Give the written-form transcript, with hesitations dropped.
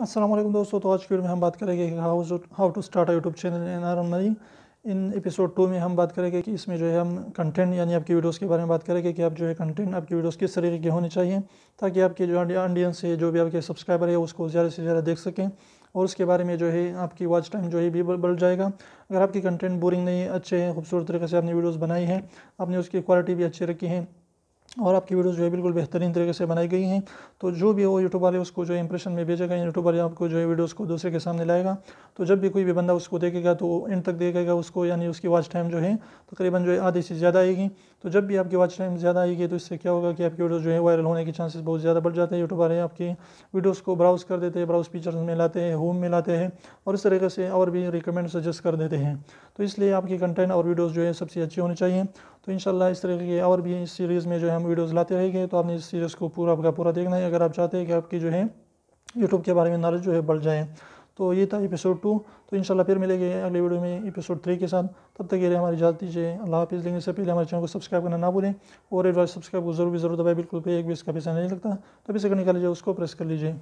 अस्सलाम वालेकुम दोस्तों। तो आज की वीडियो में हम बात करेंगे कि how to start a YouTube channel in earning. In episode 2 में हम बात करेंगे कि इसमें जो है हम कंटेंट यानी आपकी वीडियोस के बारे में बात करेंगे कि आप जो है कंटेंट आपकी वीडियोस किस तरीके की होनी चाहिए ताकि आपके जो ऑडियंस है, जो भी आपके सब्सक्राइबर है, उसको ज़्यादा से ज़्यादा देख सकें और उसके बारे में जो है आपकी वॉच टाइम जो है भी बढ़ जाएगा। अगर आपकी कंटेंट बोरिंग नहीं है, अच्छे हैं, खूबसूरत तरीके से आपने वीडियोज़ बनाई है, आपने उसकी क्वालिटी भी अच्छी रखी है और आपकी वीडियोस जो है बिल्कुल बेहतरीन तरीके से बनाई गई हैं, तो जो भी वो यूट्यूब वाले उसको जो है इंप्रेशन में भेजेगा, यूट्यूब वाले आपको जो है वीडियोस को दूसरे के सामने लाएगा। तो जब भी कोई भी बंदा उसको देखेगा तो एंड तक देखेगा उसको, यानी उसकी वॉच टाइम जो है तकरीबन जो है आधे से ज़्यादा आएगी। तो जब भी आपकी वॉच टाइम ज़्यादा आएगी तो इससे क्या होगा कि आपकी वीडियो जो है वायरल होने के चांसेस बहुत ज़्यादा बढ़ जाते हैं। यूट्यूब वाले आपकी वीडियोज़ को ब्राउज़ कर देते हैं, ब्राउज़ फीचर्स में लाते हैं, होम में लाते हैं और इस तरीके से और भी रिकमेंड सजेस्ट कर देते हैं। तो इसलिए आपकी कंटेंट और वीडियोज़ जो है सबसे अच्छी होनी चाहिए। तो इंशाल्लाह इस तरीके के और भी इस सीरीज़ में जो है हम वीडियोज़ लाते रहेंगे, तो आपने इस सीरीज़ को पूरा का पूरा देखना है अगर आप चाहते हैं कि आपकी जो है यूट्यूब के बारे में नॉलेज जो है बढ़ जाए। तो ये था एपिसोड 2। तो इंशाल्लाह फिर मिलेंगे अगले वीडियो में एपिसोड 3 के साथ। तब तक के लिए हमारी इजाज़त दीजिए। अल्लाह हाफ़िज़। लेकिन इससे पहले हमारे चैनल को सब्सक्राइब करना ना भूलें और एक बार सब्सक्राइब को ज़रूर दबाएं, बिल्कुल भी एक भी इसका पैसा नहीं लगता। तभी से करने का लीजिए उसको प्रेस कर लीजिए।